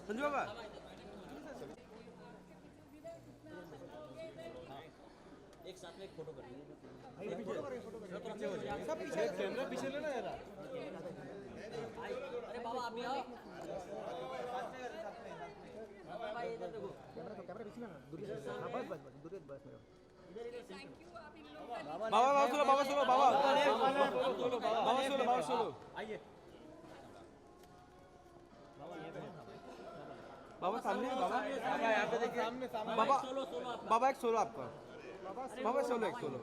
संजू बाबा एक साथ में एक फोटो कर लीजिए। सब पीछे कैमरा पीछे लेना यार। अरे बाबा आप भी आओ। भाई इधर देखो। कैमरा पीछे ना दूरी से। हां बस दूरी बस मेरा। थैंक यू आप इन लोगों बाबा सुनो बाबा सुनो बाबा सुनो आइए। बाबा सामने बाबा यहाँ पे देखिए सामने बाबा सोलो आपका। बाबा एक सोलो आपका बाबा सोलो एक सोलो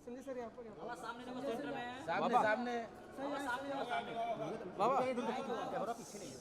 संजय सर यहाँ पर बाबा सामने देखो सेंटर में है। सामने सामने बाबा सामने देखो सामने। बाबा कैमरा पीछे नहीं है।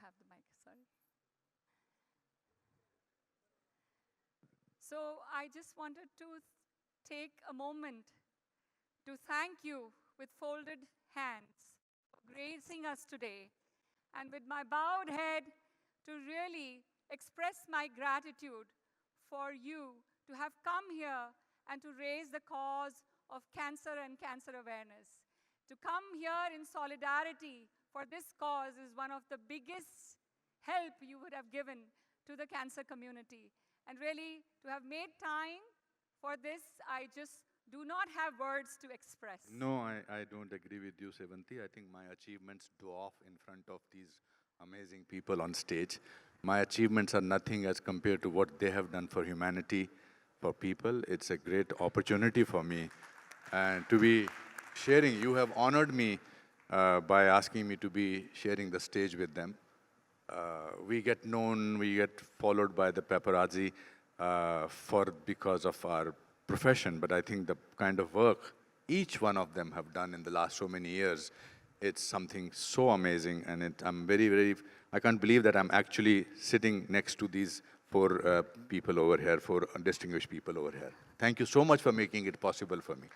have the mic, sorry. So I just wanted to take a moment to thank you with folded hands for gracing us today, and with my bowed head to really express my gratitude for you to have come here and to raise the cause of cancer and cancer awareness. To come here in solidarity for this cause is one of the biggest help you would have given to the cancer community. And really, to have made time for this, I just do not have words to express. No, I don't agree with you, Sevanti. I think my achievements dwarf in front of these amazing people on stage. My achievements are nothing as compared to what they have done for humanity, for people. It's a great opportunity for me. And to be sharing, you have honored me by asking me to be sharing the stage with them. We get known, we get followed by the paparazzi because of our profession, but I think the kind of work each one of them have done in the last so many years, it's something so amazing, and I'm very, I can't believe that I'm actually sitting next to these four people over here, four distinguished people over here. Thank you so much for making it possible for me.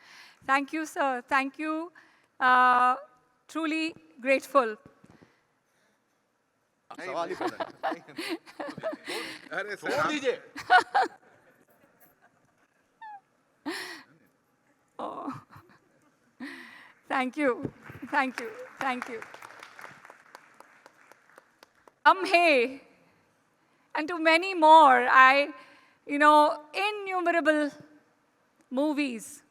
Thank you, sir. Thank you. Truly grateful. सवाल ही पता नहीं अरे छोड़ दीजिए Oh. Thank you. Thank you. Thank you. Hey, and to many more, innumerable movies.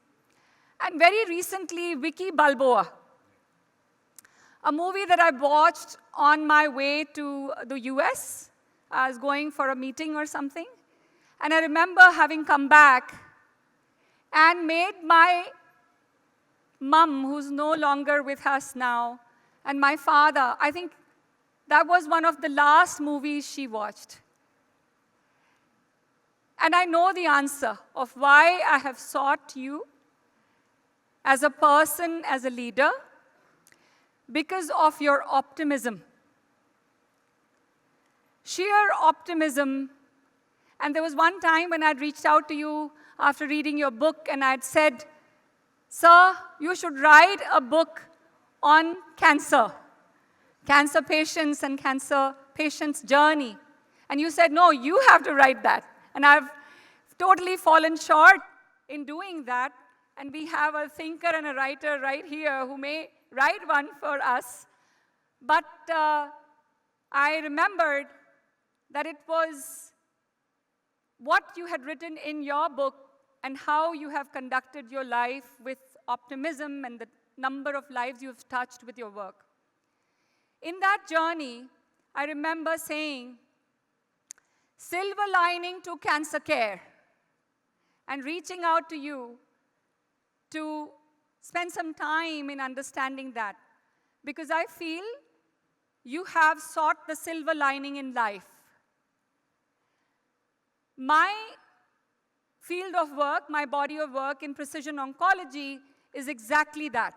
And very recently, Vicky Balboa, a movie that I watched on my way to the US. I was going for a meeting or something. And I remember having come back and made my mum, who's no longer with us now, and my father, I think that was one of the last movies she watched. And I know the answer of why I have sought you as a person, as a leader, because of your optimism. Sheer optimism. And there was one time when I'd reached out to you after reading your book, and I'd said, sir, you should write a book on cancer patients and cancer patients' journey. And you said, no, you have to write that. And I've totally fallen short in doing that. And we have a thinker and a writer right here who may write one for us. But I remembered that it was what you had written in your book and how you have conducted your life with optimism and the number of lives you've touched with your work. In that journey, I remember saying, silver lining to cancer care, and reaching out to you to spend some time in understanding that, because I feel you have sought the silver lining in life. My field of work, my body of work in precision oncology is exactly that.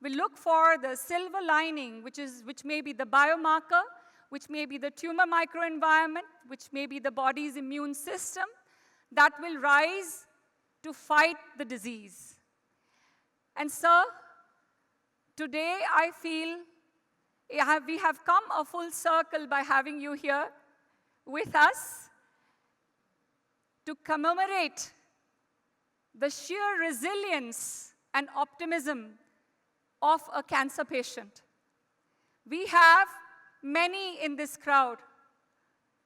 We look for the silver lining, which may be the biomarker, which may be the tumor microenvironment, which may be the body's immune system that will rise to fight the disease. And sir, today I feel we have come a full circle by having you here with us to commemorate the sheer resilience and optimism of a cancer patient. We have many in this crowd.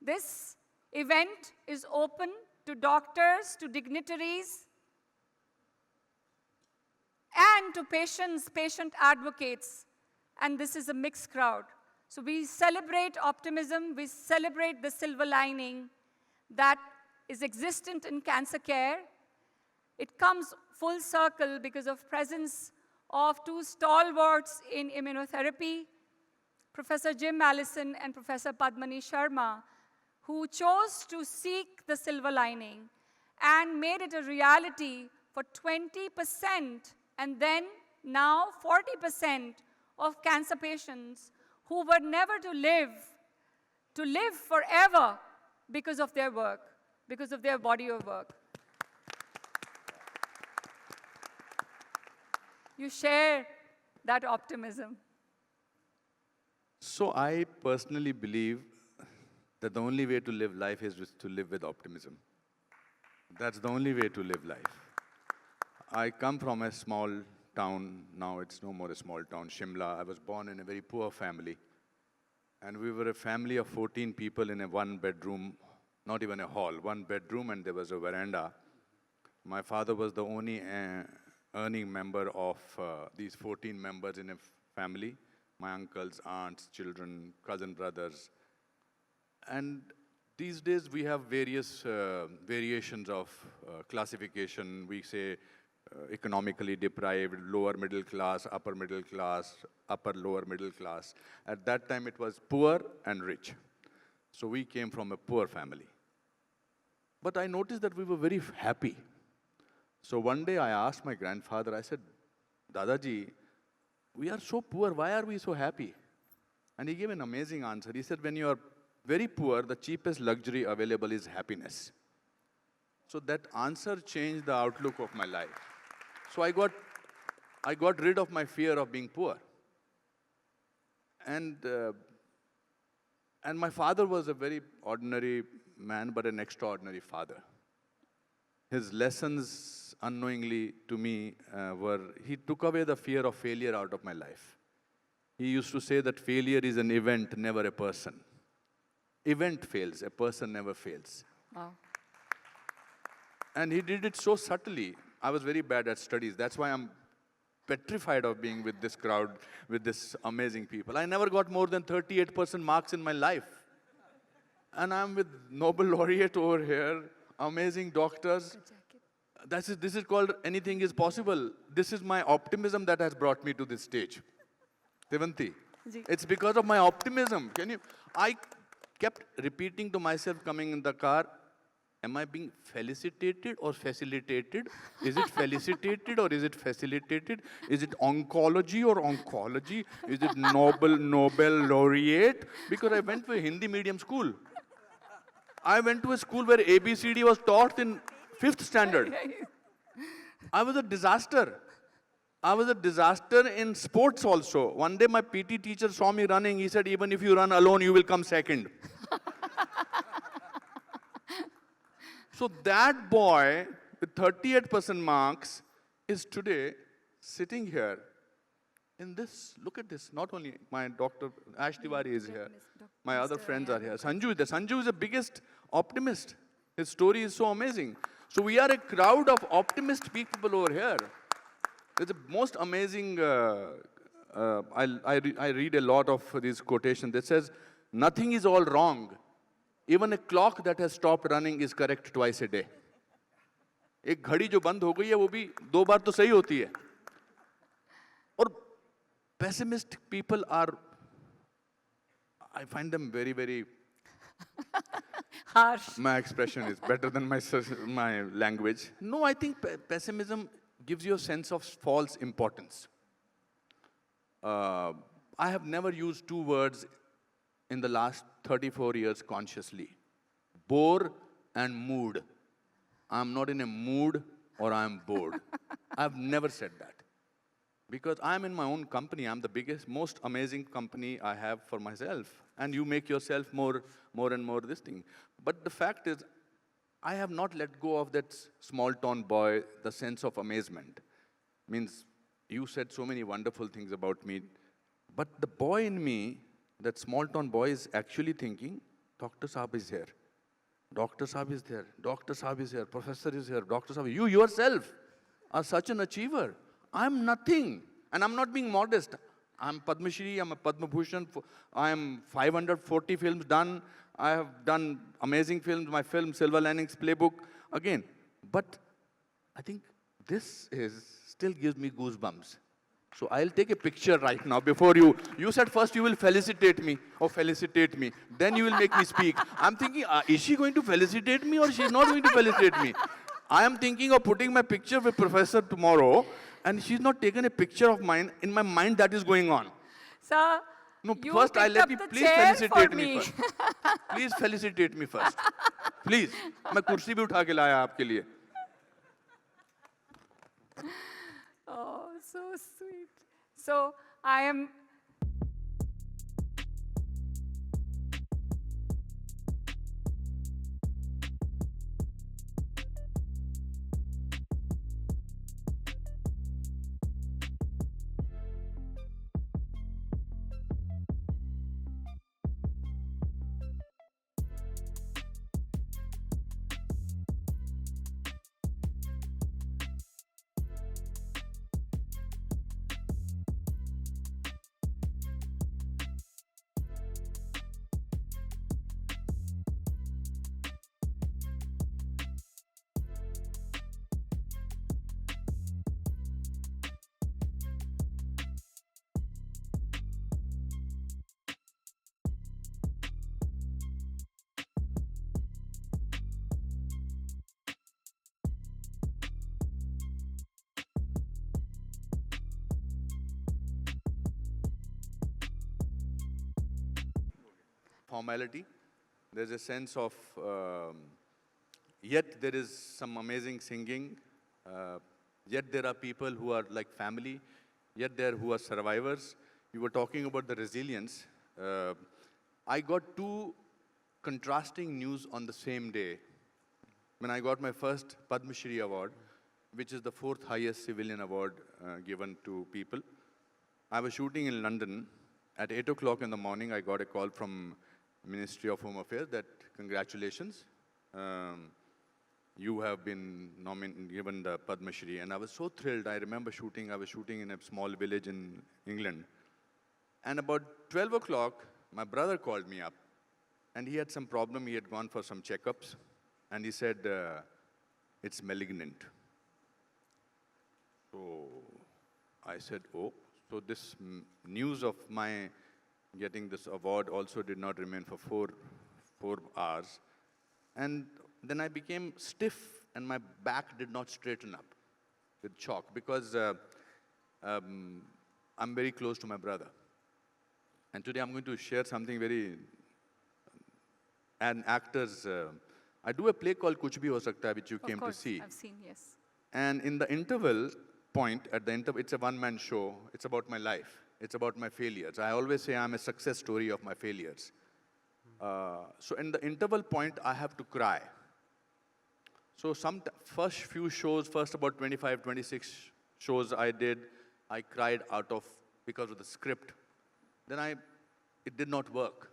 This event is open to doctors, to dignitaries, and to patients, patient advocates, and this is a mixed crowd. So we celebrate optimism, we celebrate the silver lining that is existent in cancer care. It comes full circle because of presence of two stalwarts in immunotherapy, Professor Jim Allison and Professor Padmani Sharma, who chose to seek the silver lining and made it a reality for 20% and then now 40% of cancer patients who were never to live to live forever because of their work, because of their body of work. You share that optimism. So I personally believe that the only way to live life is to live with optimism. That's the only way to live life. I come from a small town, now it's no more a small town, Shimla. I was born in a very poor family. And we were a family of 14 people in a one-bedroom, not even a hall, one bedroom, and there was a veranda. My father was the only earning member of these 14 members in a family. My uncles, aunts, children, cousin brothers. And these days we have various variations of classification. We say economically deprived, lower middle class, upper lower middle class. At that time it was poor and rich. So we came from a poor family. But I noticed that we were very happy. So one day I asked my grandfather, I said, Dadaji, we are so poor, why are we so happy? And he gave an amazing answer. He said, when you are very poor, the cheapest luxury available is happiness. So that answer changed the outlook of my life. So I got rid of my fear of being poor. And my father was a very ordinary man, but an extraordinary father. His lessons unknowingly to me he took away the fear of failure out of my life. He used to say that failure is an event, never a person. Event fails, a person never fails. Wow. And he did it so subtly. I was very bad at studies. That's why I'm petrified of being with this crowd, with this amazing people. I never got more than 38% marks in my life. And I'm with Nobel laureate over here, amazing doctors. This is called anything is possible. This is my optimism that has brought me to this stage. Devanti, it's because of my optimism. I kept repeating to myself coming in the car, am I being felicitated or facilitated? Is it felicitated or is it facilitated? Is it oncology or oncology? Is it Nobel laureate? Because I went to a Hindi medium school. I went to a school where ABCD was taught in 5th standard. I was a disaster. I was a disaster in sports also. One day my PT teacher saw me running. He said, even if you run alone, you will come second. So that boy with 38% marks is today sitting here in this. Look at this. Not only my Dr. Ash Tiwari is here. My other friends are here. Sanju is there. Sanju is the biggest optimist. His story is so amazing. So we are a crowd of optimist people over here. It's the most amazing, I read a lot of these quotations that says, nothing is all wrong. Even a clock that has stopped running is correct twice a day. एक घड़ी जो बंद हो गई है वो भी 2 बार तो सही होती है. और pessimistic people are, I find them very, very Harsh. My expression is better than my language. No, I think pessimism gives you a sense of false importance. I have never used 2 words in the last 34 years consciously. Bore and mood. I'm not in a mood or I'm bored. I've never said that. Because I'm in my own company. I'm the biggest, most amazing company I have for myself. And you make yourself more and more this thing. But the fact is, I have not let go of that small town boy, the sense of amazement. Means, you said so many wonderful things about me. But the boy in me, that small town boy is actually thinking, Dr. Saab is here. Dr. Saab is there. Dr. Saab is here. Professor is here. Dr. Saab. You yourself are such an achiever. I'm nothing. And I'm not being modest. I'm Padma Shri, I'm a Padma Bhushan. I am 540 films done. I have done amazing films. My film, Silver Linings Playbook. Again, but I think this still gives me goosebumps. So I'll take a picture right now before you. You said first you will felicitate me or felicitate me. Then you will make me speak. I'm thinking, is she going to felicitate me or she's not going to felicitate me? I am thinking of putting my picture with Professor tomorrow and she's not taken a picture of mine. In my mind, that is going on. Sir, No, You first picked let up me, the please chair felicitate for me me. first. Please felicitate me first. Please. मैं कुर्सी भी उठा के लाया आपके लिए. Oh, so sweet. So I am. Formality. There's a sense of, yet there is some amazing singing, yet there are people who are like family, yet there who are survivors. You were talking about the resilience. I got two contrasting news on the same day. When I got my first Padma Shri award, which is the fourth highest civilian award given to people. I was shooting in London. At 8 o'clock in the morning, I got a call from Ministry of Home Affairs that congratulations, you have been given the Padma Shri. And I was so thrilled. I remember I was shooting in a small village in England. And about 12 o'clock, my brother called me up. And he had some problem. He had gone for some checkups. And he said, it's malignant. So I said, oh. So this news of my getting this award also did not remain for four hours. And then I became stiff and my back did not straighten up with shock because I'm very close to my brother. And today I'm going to share something very, an actor's, I do a play called Kuch Bhi Ho Sakta Hai, which you came to see. I've seen, yes. And in the interval point, it's a one-man show. It's about my life. It's about my failures. I always say I'm a success story of my failures. So in the interval point, I have to cry. So first few shows, first about 25, 26 shows I did, I cried because of the script. Then it did not work.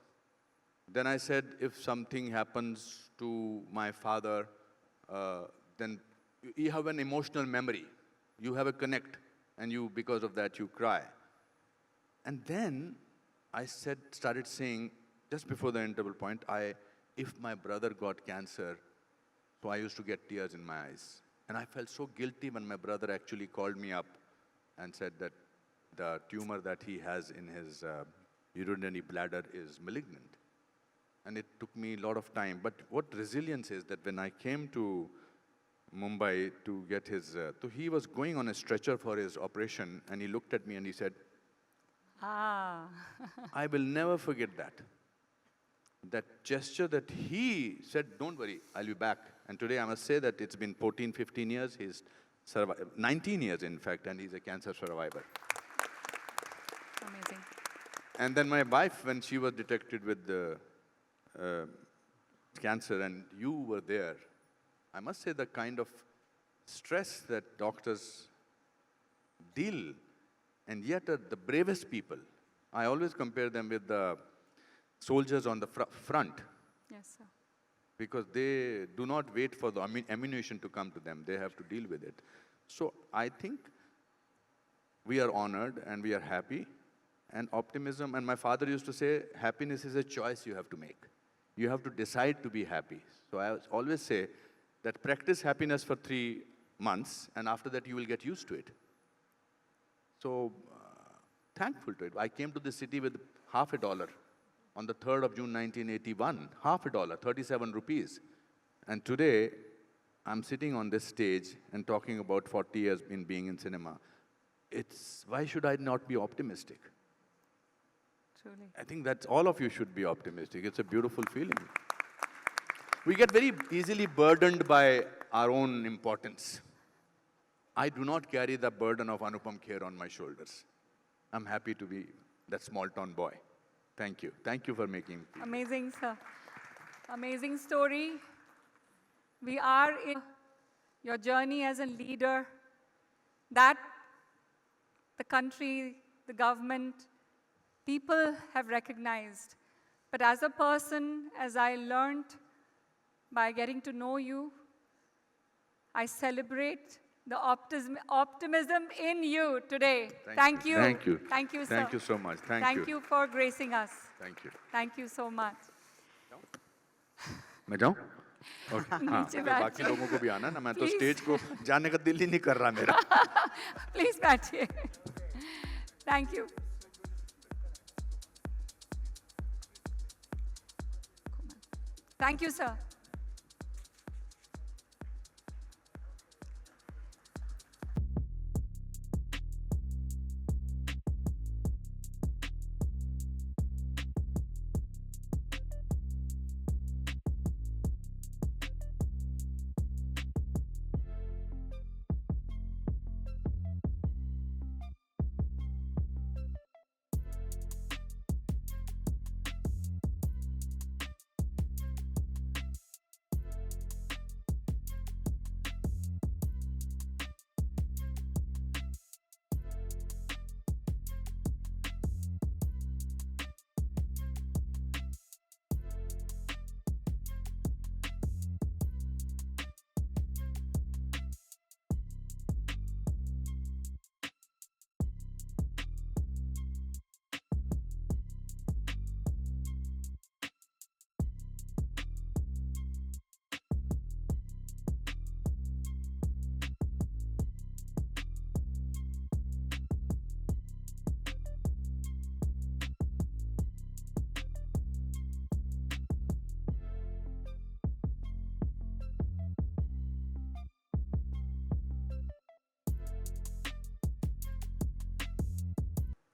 Then I said, if something happens to my father, then you have an emotional memory. You have a connect, and because of that, you cry. And then I started saying, just before the interval point, if my brother got cancer, so I used to get tears in my eyes. And I felt so guilty when my brother actually called me up and said that the tumor that he has in his urinary bladder is malignant. And it took me a lot of time. But what resilience is that when I came to Mumbai to get his, so he was going on a stretcher for his operation, and he looked at me and he said, Ah. I will never forget that. That gesture that he said, don't worry, I'll be back. And today I must say that it's been 14, 15 years, he's 19 years in fact, and he's a cancer survivor. Amazing. And then my wife, when she was detected with the cancer and you were there, I must say the kind of stress that doctors deal, and yet are the bravest people. I always compare them with the soldiers on the front, Yes, sir. because they do not wait for the ammunition to come to them. They have to deal with it. So I think we are honored and we are happy. And optimism, and my father used to say, happiness is a choice you have to make. You have to decide to be happy. So I always say that practice happiness for 3 months, and after that you will get used to it. So thankful to it. I came to the city with $50 on the 3rd of June 1981, $50, 37 rupees. And today, I'm sitting on this stage and talking about 40 years in being in cinema. Why should I not be optimistic? Truly. I think that all of you should be optimistic. It's a beautiful feeling. We get very easily burdened by our own importance. I do not carry the burden of Anupam Kher on my shoulders. I'm happy to be that small town boy. Thank you. Thank you for making me feel. Amazing, sir. Amazing story. We are in your journey as a leader that the country, the government, people have recognized. But as a person, as I learned by getting to know you, I celebrate the optimism in you today. Thank you. Thank you. Thank you, sir. Thank you so much. Thank you for gracing us. Thank you. Thank you so much. मैं जाऊं? Okay. हाँ, नीचे अगर बैठ बाकी लोगों को भी आना ना, मैं तो Please. स्टेज को जाने का दिल ही नहीं कर रहा मेरा. Please बैठिए. Thank you. Thank you, sir.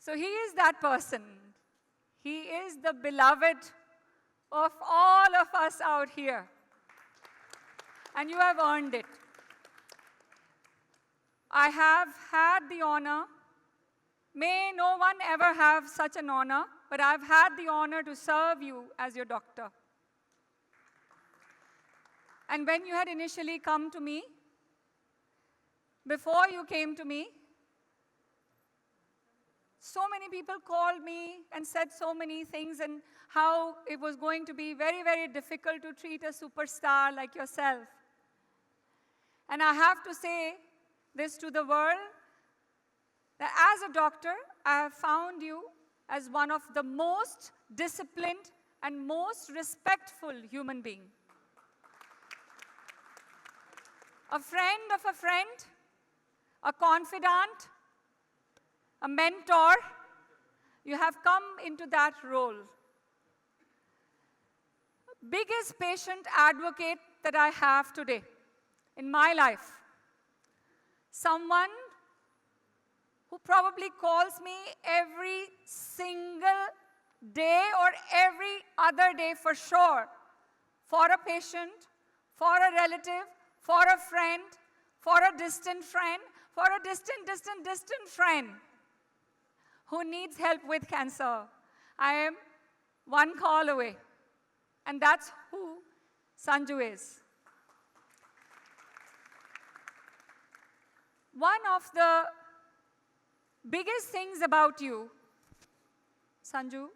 So he is that person. He is the beloved of all of us out here. And you have earned it. I have had the honor, may no one ever have such an honor, but I've had the honor to serve you as your doctor. And when you had initially come to me, before you came to me, so many people called me and said so many things and how it was going to be very, very difficult to treat a superstar like yourself. And I have to say this to the world, that as a doctor, I have found you as one of the most disciplined and most respectful human being. A friend of a friend, a confidant, a mentor, you have come into that role. Biggest patient advocate that I have today in my life. Someone who probably calls me every single day or every other day for sure, for a patient, for a relative, for a friend, for a distant friend, for a distant friend who needs help with cancer. I am one call away. And that's who Sanju is. One of the biggest things about you, Sanju,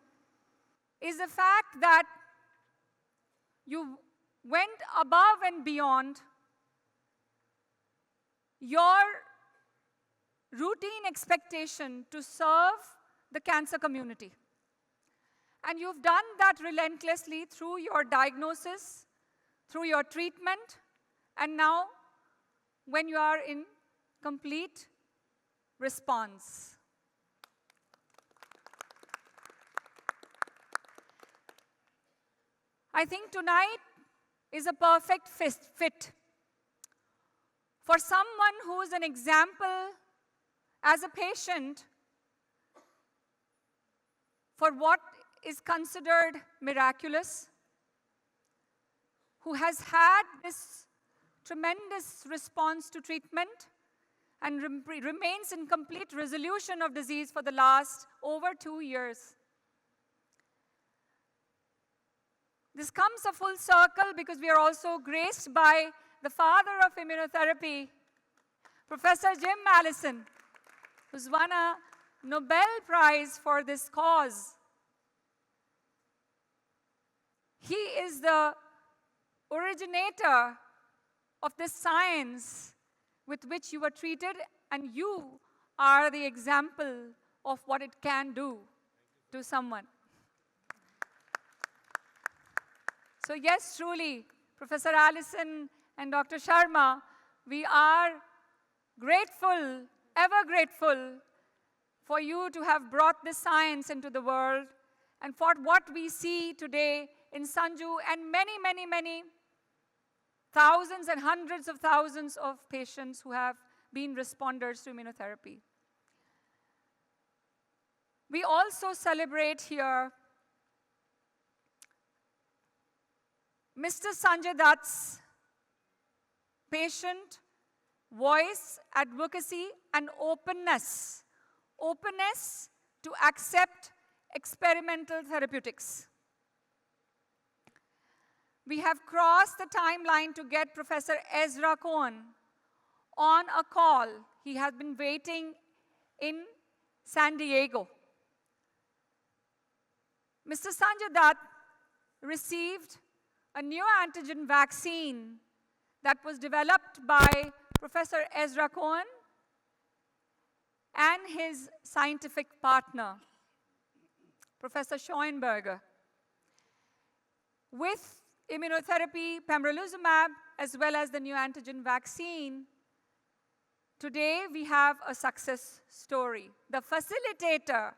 is the fact that you went above and beyond your routine expectation to serve the cancer community. And you've done that relentlessly through your diagnosis, through your treatment, and now when you are in complete response. I think tonight is a perfect fit for someone who is an example as a patient for what is considered miraculous, who has had this tremendous response to treatment and remains in complete resolution of disease for the last over 2 years. This comes a full circle because we are also graced by the father of immunotherapy, Professor Jim Allison, who's won a Nobel Prize for this cause. He is the originator of this science with which you were treated, and you are the example of what it can do to someone. So yes, truly, Professor Allison and Dr. Sharma, we are grateful, ever grateful, for you to have brought this science into the world and for what we see today in Sanju and many, many, many thousands and hundreds of thousands of patients who have been responders to immunotherapy. We also celebrate here Mr. Sanjay Dutt's patient, voice, advocacy, and openness. Openness to accept experimental therapeutics. We have crossed the timeline to get Professor Ezra Cohen on a call. He has been waiting in San Diego. Mr. Sanjay Dutt received a neoantigen vaccine that was developed by Professor Ezra Cohen and his scientific partner, Professor Schoenberger. With immunotherapy, pembrolizumab, as well as the neoantigen vaccine, today we have a success story. The facilitator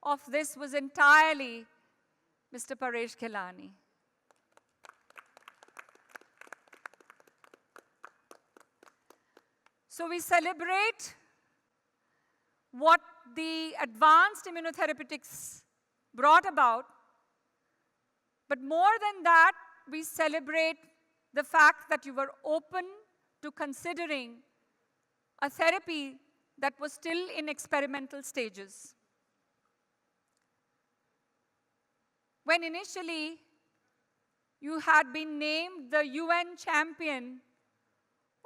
of this was entirely Mr. Paresh Khilani. So we celebrate what the advanced immunotherapeutics brought about, but more than that, we celebrate the fact that you were open to considering a therapy that was still in experimental stages. When initially you had been named the UN champion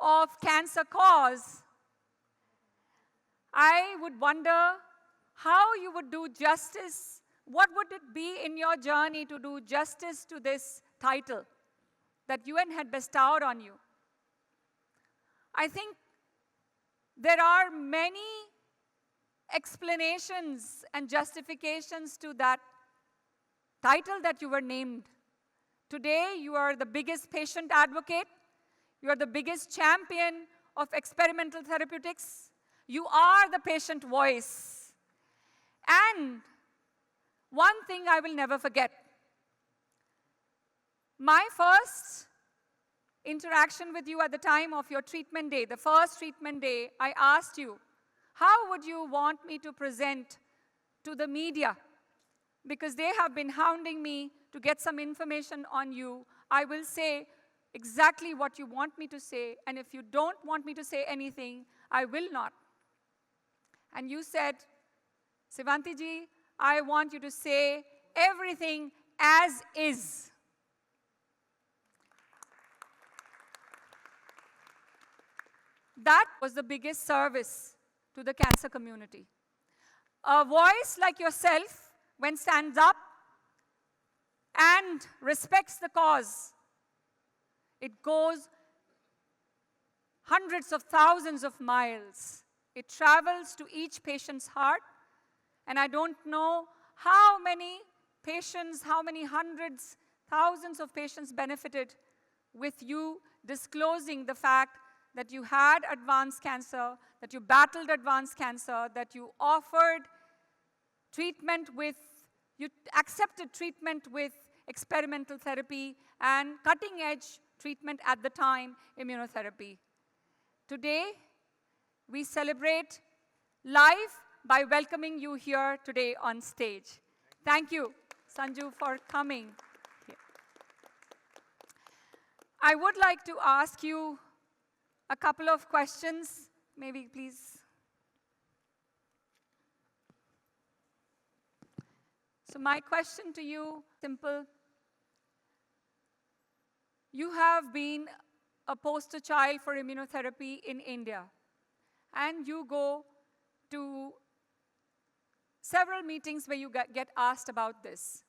of cancer cause, I would wonder how you would do justice. What would it be in your journey to do justice to this title that UN had bestowed on you? I think there are many explanations and justifications to that title that you were named. Today, you are the biggest patient advocate. You are the biggest champion of experimental therapeutics. You are the patient voice. And one thing I will never forget. My first interaction with you at the time of your treatment day, the first treatment day, I asked you, how would you want me to present to the media? Because they have been hounding me to get some information on you. I will say exactly what you want me to say, and if you don't want me to say anything, I will not. And you said, Sivanti ji, I want you to say everything as is. That was the biggest service to the cancer community. A voice like yourself, when stands up and respects the cause, it goes hundreds of thousands of miles. It travels to each patient's heart, and I don't know how many patients, how many hundreds, thousands of patients benefited with you disclosing the fact that you had advanced cancer, that you battled advanced cancer, that you offered treatment with, you accepted treatment with experimental therapy and cutting-edge treatment at the time, immunotherapy. Today, we celebrate life by welcoming you here today on stage. Thank you, Sanju, for coming here. I would like to ask you a couple of questions. Maybe, please. So my question to you, simple. You have been a poster child for immunotherapy in India, and you go to several meetings where you get asked about this.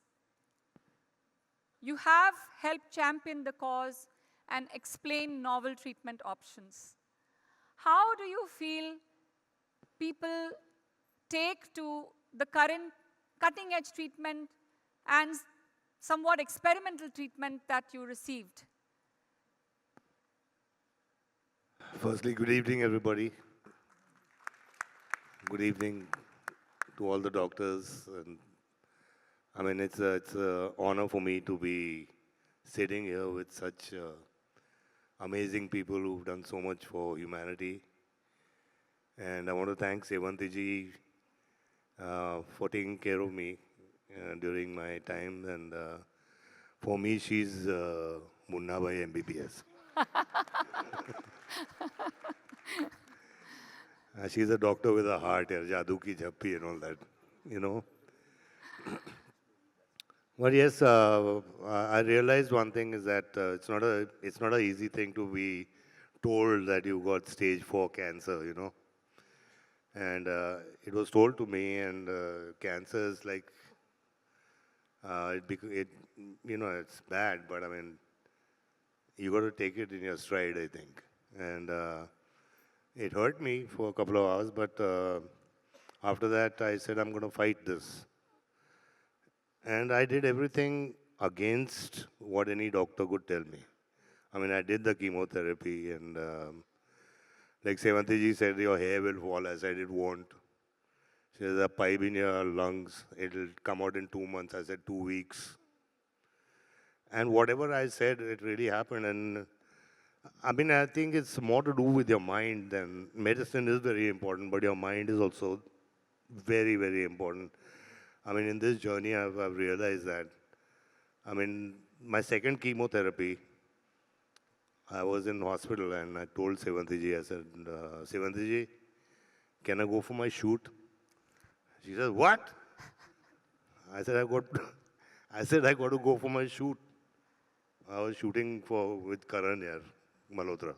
You have helped champion the cause and explain novel treatment options. How do you feel people take to the current cutting-edge treatment and somewhat experimental treatment that you received? Firstly, good evening, everybody. Good evening to all the doctors. And I mean, it's a honor for me to be sitting here with such amazing people who've done so much for humanity. And I want to thank Sevanti ji for taking care of me during my time. And for me, she's Munna Bhai MBBS. She's a doctor with a heart, Jadoo ki jhappi and all that, you know. But yes, I realized one thing is that it's not an easy thing to be told that you got stage 4 cancer, you know. And it was told to me, and cancer is like, you know, it's bad, but I mean, you got to take it in your stride, I think. And it hurt me for a couple of hours, but after that, I said, I'm going to fight this. And I did everything against what any doctor could tell me. I mean, I did the chemotherapy, and like Sevanti ji said, your hair will fall. I said, it won't. She said, a pipe in your lungs, it'll come out in 2 months. I said, 2 weeks. And whatever I said, it really happened. And I mean, I think it's more to do with your mind than medicine is very important, but your mind is also very, very important. I mean, in this journey, I've realized that, I mean, my second chemotherapy, I was in hospital and I told Sevanti ji, I said, Sevanti ji, can I go for my shoot? She said, what? I said, I got to go for my shoot. I was shooting with Karan here, Malhotra,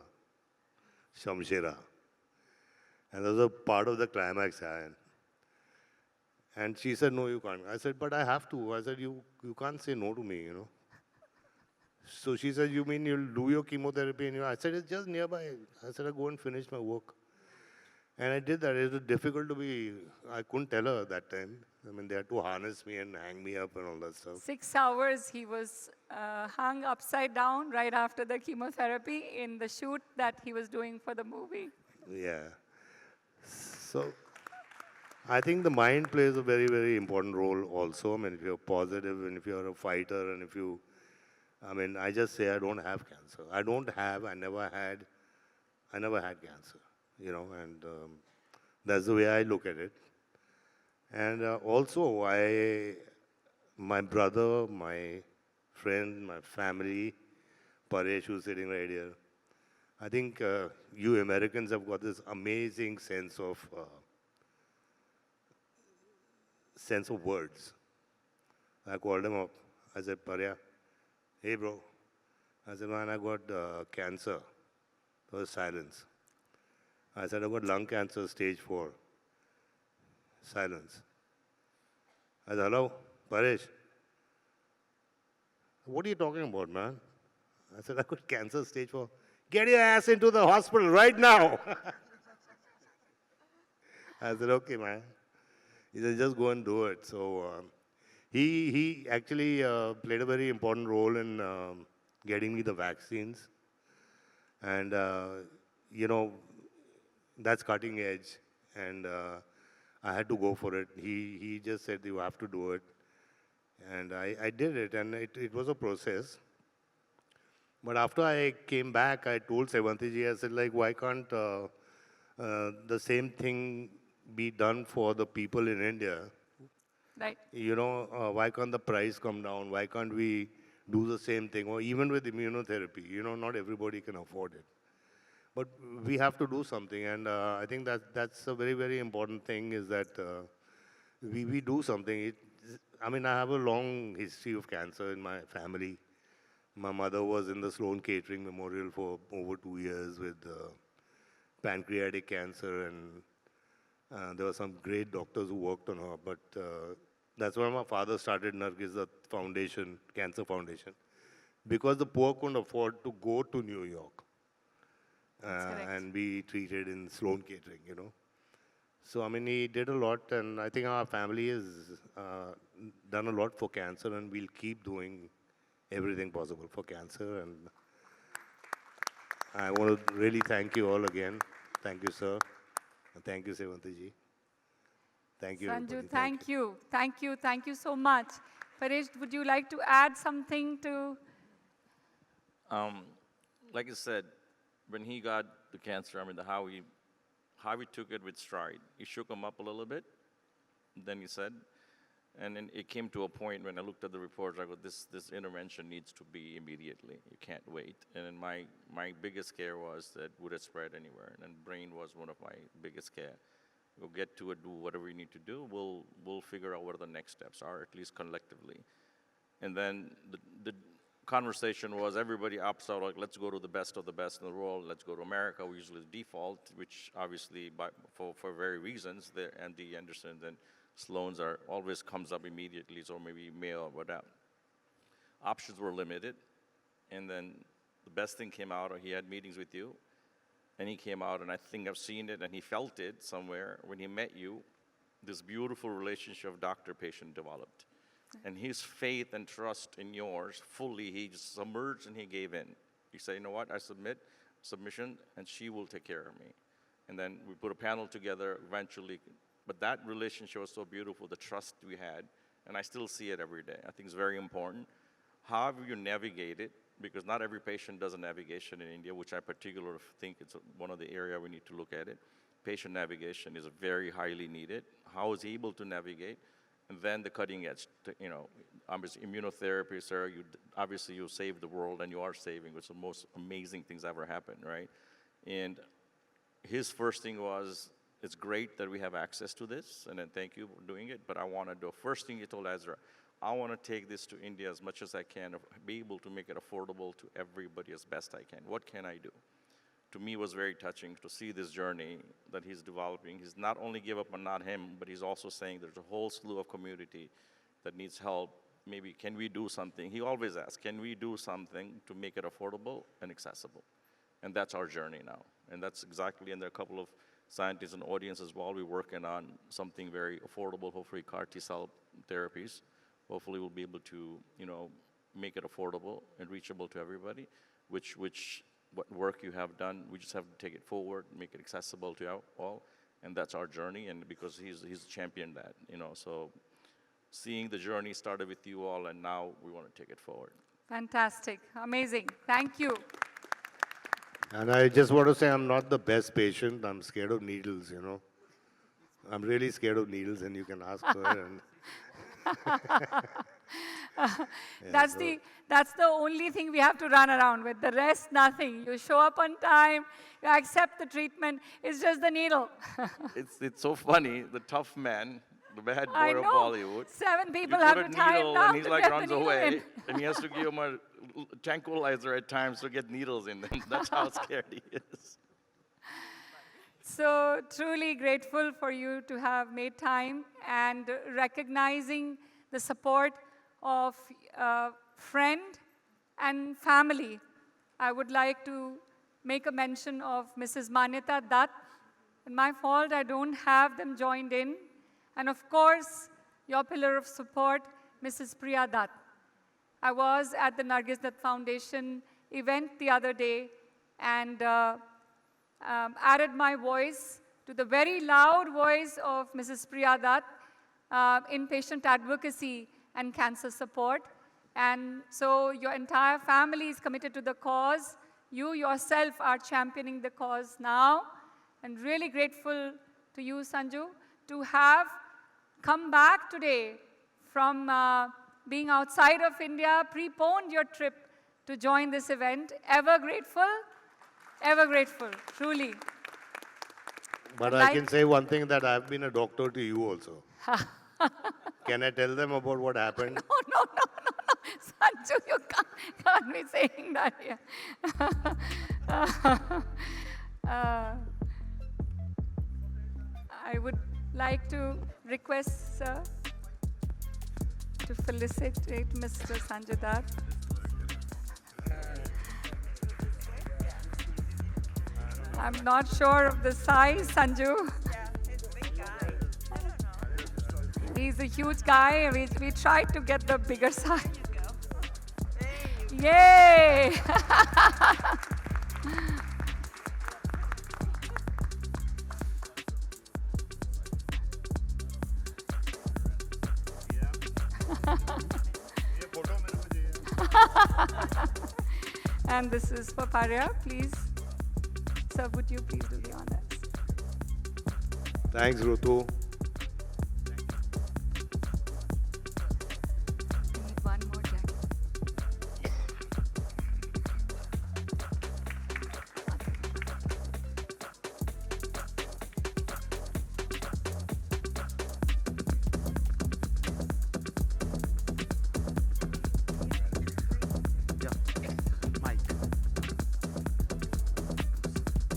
Shamshera. And that was a part of the climax. And she said, no, you can't. I said, but I have to. I said, you can't say no to me, you know. So she said, you mean you'll do your chemotherapy? I said, it's just nearby. I said, I'll go and finish my work. And I did that. It was difficult to be, I couldn't tell her that time. I mean, they had to harness me and hang me up and all that stuff. 6 hours he was hung upside down right after the chemotherapy in the shoot that he was doing for the movie. Yeah. So I think the mind plays a very, very important role also. I mean, if you're positive and if you're a fighter and if you, I mean, I just say I don't have cancer. I never had cancer, you know, and that's the way I look at it. And also, my brother, my friend, my family, Paresh, who's sitting right here, I think you Americans have got this amazing sense of words. I called him up. I said, Parya, hey bro. I said, man, I got cancer. There was silence. I said, I got lung cancer, stage 4. Silence. I said, hello, Paresh. What are you talking about, man? I said, I got cancer, stage 4. Get your ass into the hospital right now. I said, okay, man. He said, just go and do it. So he actually played a very important role in getting me the vaccines. And, you know, that's cutting edge. And I had to go for it. He just said, you have to do it. And I did it, and it was a process. But after I came back, I told Sevanti ji, I said, like, why can't the same thing be done for the people in India, Right. why can't the price come down? Why can't we do the same thing? Or even with immunotherapy, not everybody can afford it. But we have to do something, and I think that's a very, very important thing is that we do something. I have a long history of cancer in my family. My mother was in the Sloan Kettering Memorial for over 2 years with pancreatic cancer, and there were some great doctors who worked on her. But that's why my father started Nargis Dutt Foundation, Cancer Foundation, because the poor couldn't afford to go to New York and be treated in Sloan Kettering, So, he did a lot, and I think our family has done a lot for cancer, and we'll keep doing everything possible for cancer. And I want to really thank you all again. Thank you, sir. And thank you, Sevanti ji. Thank you, Sanju, everybody. thank you. Thank you. Thank you so much. Paresh, would you like to add something to? Like I said, when he got the cancer, how he took it with stride. He shook him up a little bit, then he said, and then it came to a point when I looked at the reports, I go, this intervention needs to be immediately. You can't wait. And then my biggest scare was that would it spread anywhere? And then brain was one of my biggest scare. We'll get to it, do whatever we need to do. We'll figure out what the next steps are, at least collectively. And then the conversation was everybody opts out, like, let's go to the best of the best in the world. Let's go to America. We usually default, which obviously for very reasons, the MD Anderson and Sloan's always comes up immediately, so maybe Mayo or whatever. Options were limited, and then the best thing came out, or he had meetings with you, and he came out, and I think I've seen it, and he felt it somewhere when he met you, this beautiful relationship of doctor-patient developed. And his faith and trust in yours, fully, he just submerged and he gave in. He said, you know what, I submission, and she will take care of me. And then we put a panel together eventually, but that relationship was so beautiful, the trust we had, and I still see it every day. I think it's very important. However you navigate it, because not every patient does a navigation in India, which I particularly think it's one of the areas we need to look at it. Patient navigation is very highly needed. How is he able to navigate? And then the cutting edge, obviously immunotherapy, sir, obviously you saved the world, and you are saving, which is the most amazing things ever happened, right? And his first thing was, it's great that we have access to this, and then thank you for doing it, but I want to do, first thing he told Ezra, I want to take this to India as much as I can, be able to make it affordable to everybody as best I can. What can I do? To me, it was very touching to see this journey that he's developing. He's not only give up on not him, but he's also saying there's a whole slew of community that needs help. Maybe, can we do something? He always asks, can we do something to make it affordable and accessible? And that's our journey now. And that's exactly, and there are a couple of scientists and audience as well. We're working on something very affordable, hopefully CAR T-cell therapies. Hopefully we'll be able to, make it affordable and reachable to everybody, what work you have done, we just have to take it forward, make it accessible to all, and that's our journey, and because he's championed that, so seeing the journey started with you all, and now we want to take it forward. Fantastic, amazing, thank you. And I just want to say I'm not the best patient. I'm scared of needles, I'm really scared of needles, and you can ask her. That's the only thing we have to run around with. The rest, nothing. You show up on time, you accept the treatment. It's just the needle. It's so funny. The tough man, the bad I boy of know. Bollywood. 7 people you have put to a tie him needle, down and he's to like get runs the needle away, in. and he has to give him a tranquilizer at times to get needles in them. That's how scared he is. So truly grateful for you to have made time and recognizing the support of friend and family. I would like to make a mention of Mrs. Manyata Dutt. And my fault, I don't have them joined in. And of course, your pillar of support, Mrs. Priya Dutt. I was at the Nargis Dutt Foundation event the other day and added my voice to the very loud voice of Mrs. Priya Dutt in patient advocacy and cancer support. And so your entire family is committed to the cause. You yourself are championing the cause now. And really grateful to you, Sanju, to have come back today from being outside of India, preponed your trip to join this event. Ever grateful, truly. But I can say one thing, that I've been a doctor to you also. Can I tell them about what happened? No. Sanju, you can't be saying that here. I would like to request, sir, to felicitate Mr. Sanjay Dutt. I'm not sure of the size, Sanju. Yeah, he's a big guy. I don't know. He's a huge guy. We tried to get the bigger size. There you go. Yay! And this is for Parya. Please, sir, would you please do the honors? Thanks, Rutu. Need one more jacket.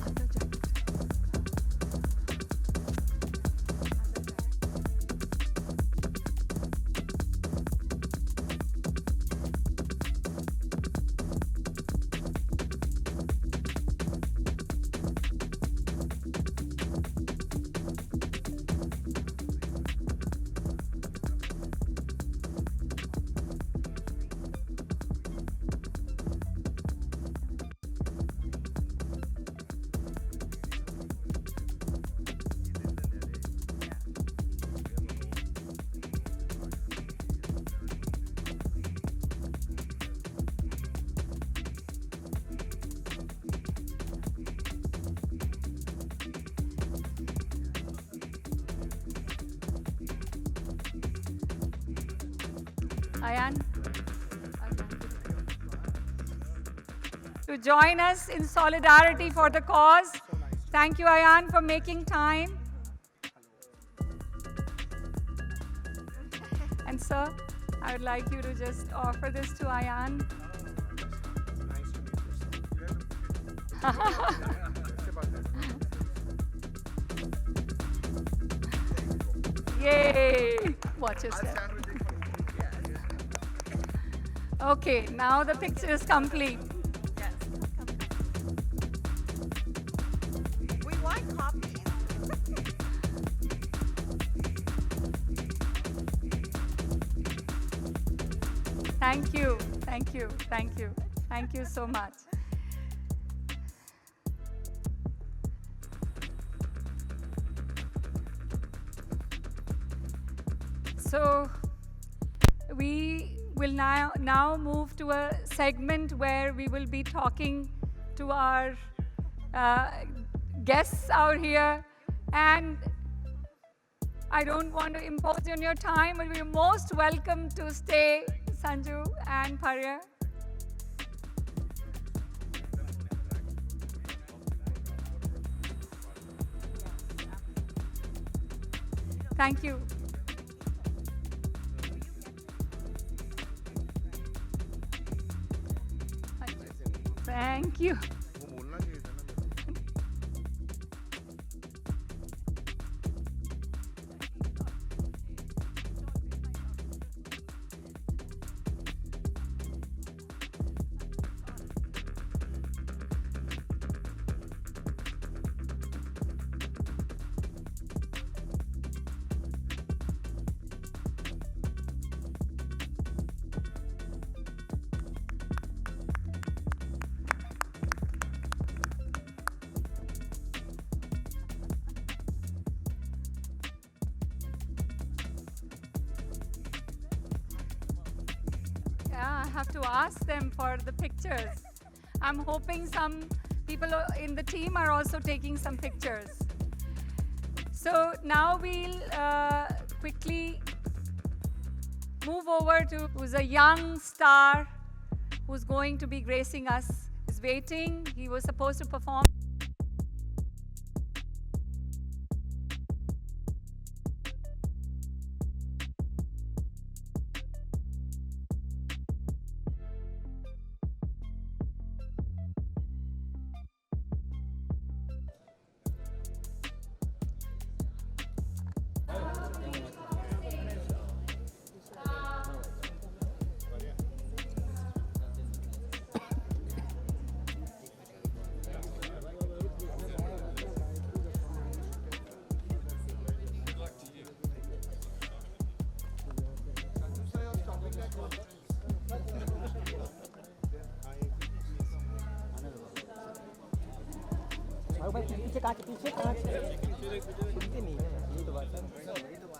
Other jacket. Ayan. To join us in solidarity for the cause. Thank you, Ayan, for making time. And sir, I would like you to just offer this to Ayan. Yay! Watch yourself. Okay, now the picture is complete. Yes. We want copies. Thank you, thank you, thank you. Thank you so much. So we will now move to a segment where we will be talking to our guests out here. And I don't want to impose on your time, but you're most welcome to stay, Sanju and Parya. Thank you. Thank you. Yeah, I have to ask them for the pictures. I'm hoping some people in the team are also taking some pictures. So now we'll quickly move over to who's a young star who's going to be gracing us. He's waiting. He was supposed to perform. भाई पीछे कांच पीछे नहीं है, ये तो बात है।